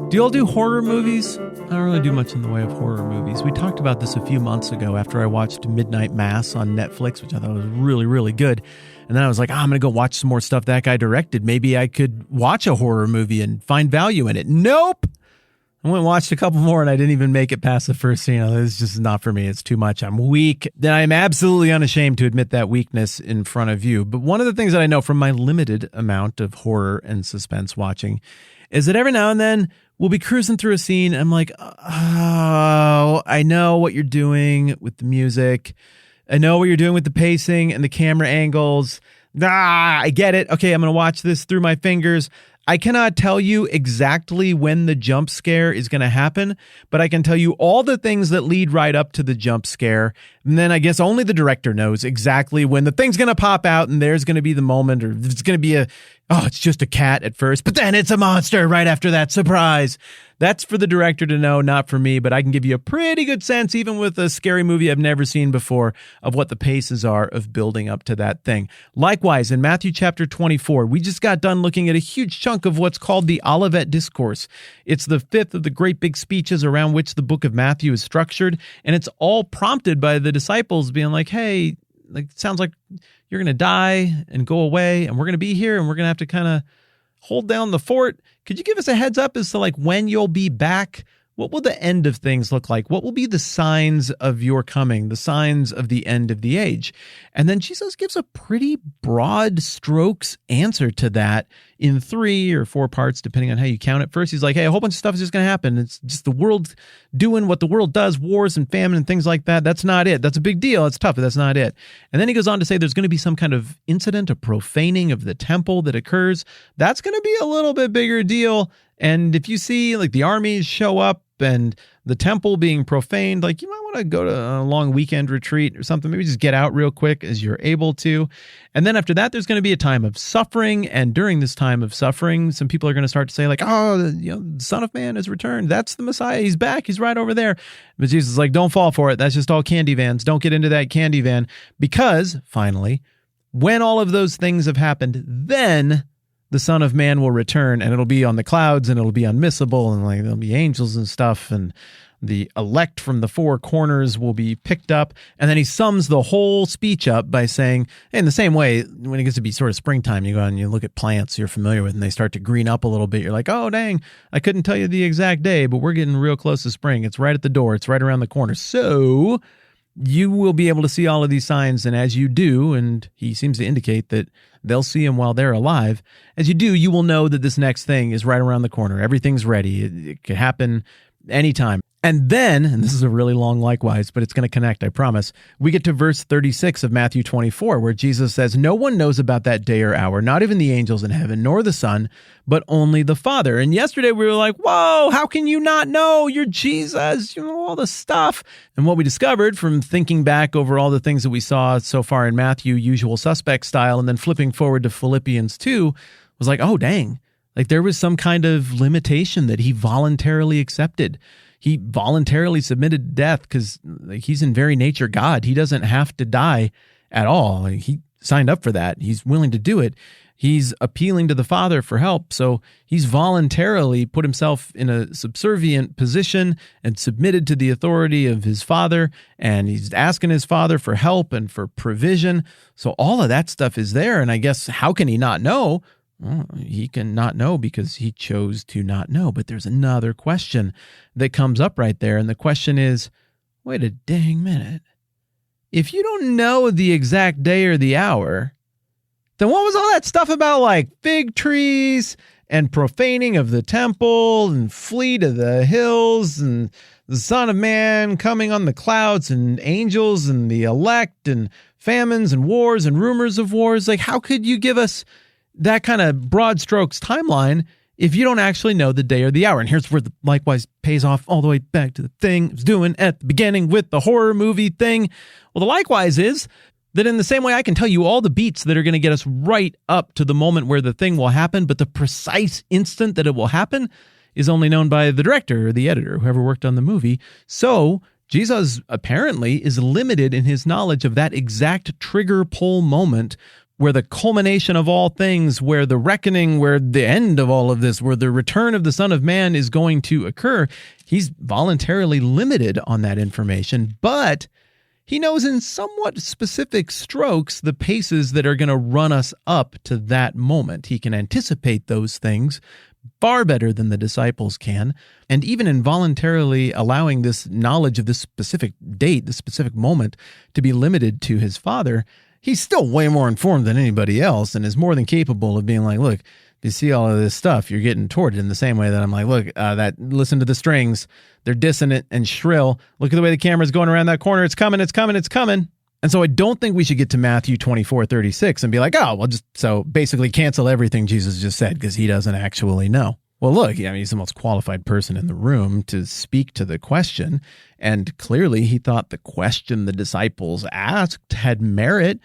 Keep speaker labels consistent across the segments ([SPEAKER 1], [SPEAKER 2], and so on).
[SPEAKER 1] Do you all do horror movies? I don't really do much in the way of horror movies. We talked about this a few months ago after I watched Midnight Mass on Netflix, which I thought was really, really good. And then I was like, I'm going to go watch some more stuff that guy directed. Maybe I could watch a horror movie and find value in it. Nope. I went and watched a couple more and I didn't even make it past the first scene. It's just not for me. It's too much. I'm weak. Then I'm absolutely unashamed to admit that weakness in front of you. But one of the things that I know from my limited amount of horror and suspense watching is that every now and then we'll be cruising through a scene and I'm like, oh, I know what you're doing with the music. I know what you're doing with the pacing and the camera angles. I get it. Okay, I'm going to watch this through my fingers. I cannot tell you exactly when the jump scare is going to happen, but I can tell you all the things that lead right up to the jump scare. And then I guess only the director knows exactly when the thing's going to pop out and there's going to be the moment, or it's going to be it's just a cat at first, but then it's a monster right after that. Surprise. That's for the director to know, not for me, but I can give you a pretty good sense, even with a scary movie I've never seen before, of what the paces are of building up to that thing. Likewise, in Matthew chapter 24, we just got done looking at a huge chunk of what's called the Olivet Discourse. It's the fifth of the great big speeches around which the book of Matthew is structured, and it's all prompted by the disciples being like, hey, it sounds like you're going to die and go away, and we're going to be here, and we're going to have to kind of hold down the fort. Could you give us a heads up as to when you'll be back? What will the end of things look like? What will be the signs of your coming, the signs of the end of the age? And then Jesus gives a pretty broad strokes answer to that in 3 or 4 parts, depending on how you count it. First, he's like, hey, a whole bunch of stuff is just going to happen. It's just the world doing what the world does, wars and famine and things like that. That's not it. That's a big deal. It's tough, but that's not it. And then he goes on to say there's going to be some kind of incident, a profaning of the temple that occurs. That's going to be a little bit bigger deal. And if you see the armies show up and the temple being profaned, you might want to go to a long weekend retreat or something. Maybe just get out real quick as you're able to. And then after that, there's going to be a time of suffering. And during this time of suffering, some people are going to start to say the Son of Man has returned. That's the Messiah. He's back. He's right over there. But Jesus is like, don't fall for it. That's just all candy vans. Don't get into that candy van. Because finally, when all of those things have happened, then the Son of Man will return, and it'll be on the clouds, and it'll be unmissable, and there'll be angels and stuff, and the elect from the 4 corners will be picked up. And then he sums the whole speech up by saying, in the same way, when it gets to be sort of springtime, you go out and you look at plants you're familiar with, and they start to green up a little bit. You're like, oh, dang, I couldn't tell you the exact day, but we're getting real close to spring. It's right at the door. It's right around the corner. So you will be able to see all of these signs, and as you do, and he seems to indicate that they'll see them while they're alive, as you do, you will know that this next thing is right around the corner. Everything's ready. It could happen anytime. And then, and this is a really long likewise, but it's going to connect, I promise, we get to verse 36 of Matthew 24, where Jesus says, no one knows about that day or hour, not even the angels in heaven, nor the Son, but only the Father. And yesterday we were like, whoa, how can you not know? You're Jesus, you know, all the stuff. And what we discovered from thinking back over all the things that we saw so far in Matthew, usual suspect style, and then flipping forward to Philippians 2, was like, oh, dang, there was some kind of limitation that he voluntarily accepted. He voluntarily submitted to death because he's in very nature God. He doesn't have to die at all. He signed up for that. He's willing to do it. He's appealing to the Father for help. So he's voluntarily put himself in a subservient position and submitted to the authority of his Father. And he's asking his Father for help and for provision. So all of that stuff is there. And I guess how can he not know? Well, he can not know because he chose to not know. But there's another question that comes up right there. And the question is, wait a dang minute. If you don't know the exact day or the hour, then what was all that stuff about fig trees and profaning of the temple and flee to the hills and the Son of Man coming on the clouds and angels and the elect and famines and wars and rumors of wars? How could you give us that kind of broad strokes timeline if you don't actually know the day or the hour? And here's where the likewise pays off all the way back to the thing I was doing at the beginning with the horror movie thing. Well, the likewise is that in the same way I can tell you all the beats that are going to get us right up to the moment where the thing will happen, but the precise instant that it will happen is only known by the director or the editor, whoever worked on the movie. So Jesus apparently is limited in his knowledge of that exact trigger pull moment where the culmination of all things, where the reckoning, where the end of all of this, where the return of the Son of Man is going to occur, he's voluntarily limited on that information, but he knows in somewhat specific strokes the paces that are going to run us up to that moment. He can anticipate those things far better than the disciples can, and even involuntarily allowing this knowledge of this specific date, this specific moment, to be limited to his Father, he's still way more informed than anybody else and is more than capable of being like, look, you see all of this stuff, you're getting toward it in the same way that I'm like, look, listen to the strings. They're dissonant and shrill. Look at the way the camera's going around that corner. It's coming, it's coming, it's coming. And so I don't think we should get to Matthew 24:36 and be like, oh, well, just so basically cancel everything Jesus just said because he doesn't actually know. Well, look, he's the most qualified person in the room to speak to the question. And clearly he thought the question the disciples asked had merit.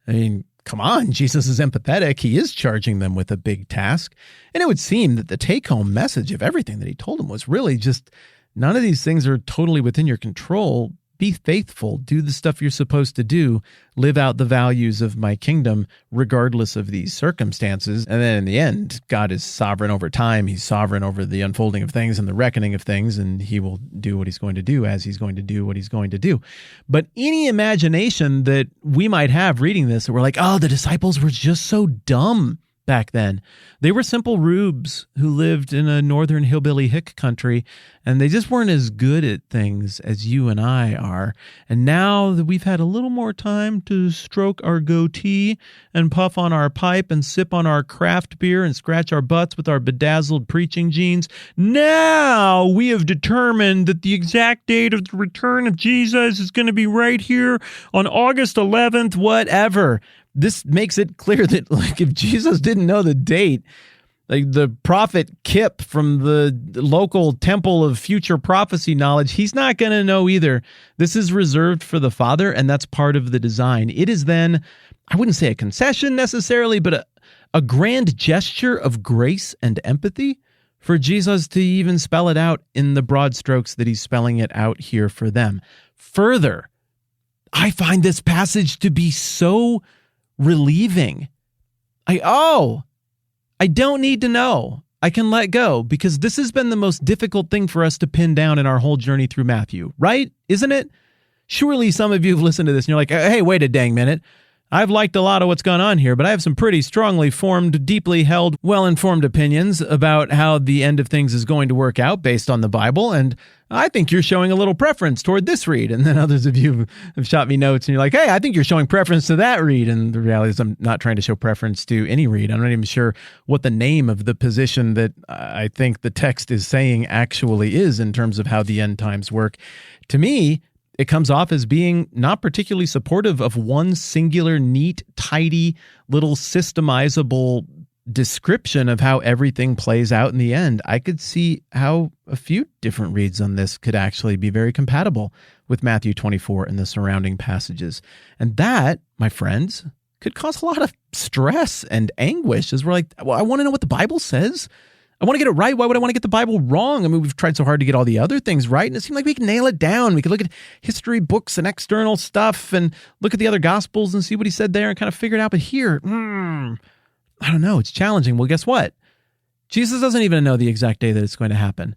[SPEAKER 1] I mean, come on, Jesus is empathetic. He is charging them with a big task. And it would seem that the take-home message of everything that he told them was really just, none of these things are totally within your control. Be faithful, do the stuff you're supposed to do, live out the values of my kingdom, regardless of these circumstances. And then in the end, God is sovereign over time. He's sovereign over the unfolding of things and the reckoning of things, and he will do what he's going to do as he's going to do what he's going to do. But any imagination that we might have reading this, that we're like, oh, the disciples were just so dumb back then. They were simple rubes who lived in a northern hillbilly hick country, and they just weren't as good at things as you and I are. And now that we've had a little more time to stroke our goatee and puff on our pipe and sip on our craft beer and scratch our butts with our bedazzled preaching jeans, now we have determined that the exact date of the return of Jesus is going to be right here on August 11th, whatever. This makes it clear that, like, if Jesus didn't know the date, like the prophet Kip from the local temple of future prophecy knowledge, he's not going to know either. This is reserved for the Father, and that's part of the design. It is then, I wouldn't say a concession necessarily, but a grand gesture of grace and empathy for Jesus to even spell it out in the broad strokes that he's spelling it out here for them. Further, I find this passage to be so relieving. I don't need to know. I can let go, because this has been the most difficult thing for us to pin down in our whole journey through Matthew, right? Isn't it? Surely some of you have listened to this and you're like, hey, wait a dang minute. I've liked a lot of what's gone on here, but I have some pretty strongly formed, deeply held, well-informed opinions about how the end of things is going to work out based on the Bible, and I think you're showing a little preference toward this read. And then others of you have shot me notes and you're like, hey, I think you're showing preference to that read. And the reality is I'm not trying to show preference to any read. I'm not even sure what the name of the position that I think the text is saying actually is in terms of how the end times work. To me, it comes off as being not particularly supportive of one singular, neat, tidy, little systemizable description of how everything plays out in the end. I could see how a few different reads on this could actually be very compatible with Matthew 24 and the surrounding passages. And that, my friends, could cause a lot of stress and anguish, as we're like, well, I want to know what the Bible says. I want to get it right. Why would I want to get the Bible wrong? I mean, we've tried so hard to get all the other things right, and it seemed like we can nail it down. We could look at history books and external stuff and look at the other Gospels and see what he said there and kind of figure it out. But here, I don't know. It's challenging. Well, guess what? Jesus doesn't even know the exact day that it's going to happen.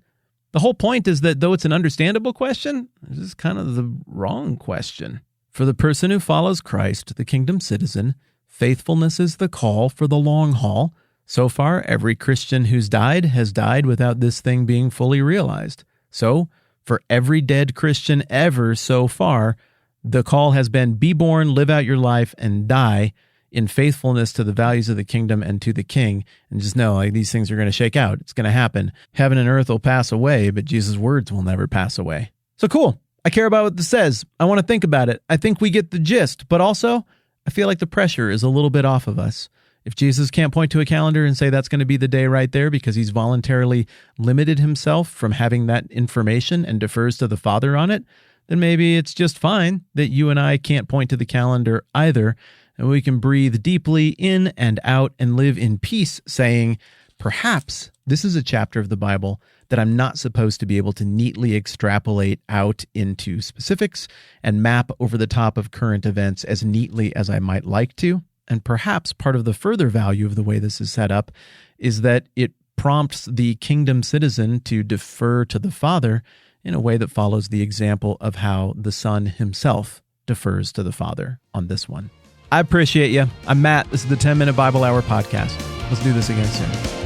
[SPEAKER 1] The whole point is that though it's an understandable question, this is kind of the wrong question. For the person who follows Christ, the kingdom citizen, faithfulness is the call for the long haul. So far, every Christian who's died has died without this thing being fully realized. So, for every dead Christian ever so far, the call has been be born, live out your life, and die in faithfulness to the values of the kingdom and to the king. And just know, like, these things are going to shake out. It's going to happen. Heaven and earth will pass away, but Jesus' words will never pass away. So cool. I care about what this says. I want to think about it. I think we get the gist, but also I feel like the pressure is a little bit off of us. If Jesus can't point to a calendar and say that's going to be the day right there because he's voluntarily limited himself from having that information and defers to the Father on it, then maybe it's just fine that you and I can't point to the calendar either, and we can breathe deeply in and out and live in peace, saying, perhaps this is a chapter of the Bible that I'm not supposed to be able to neatly extrapolate out into specifics and map over the top of current events as neatly as I might like to. And perhaps part of the further value of the way this is set up is that it prompts the kingdom citizen to defer to the Father in a way that follows the example of how the Son himself defers to the Father on this one. I appreciate you. I'm Matt. This is the 10-Minute Bible Hour podcast. Let's do this again soon.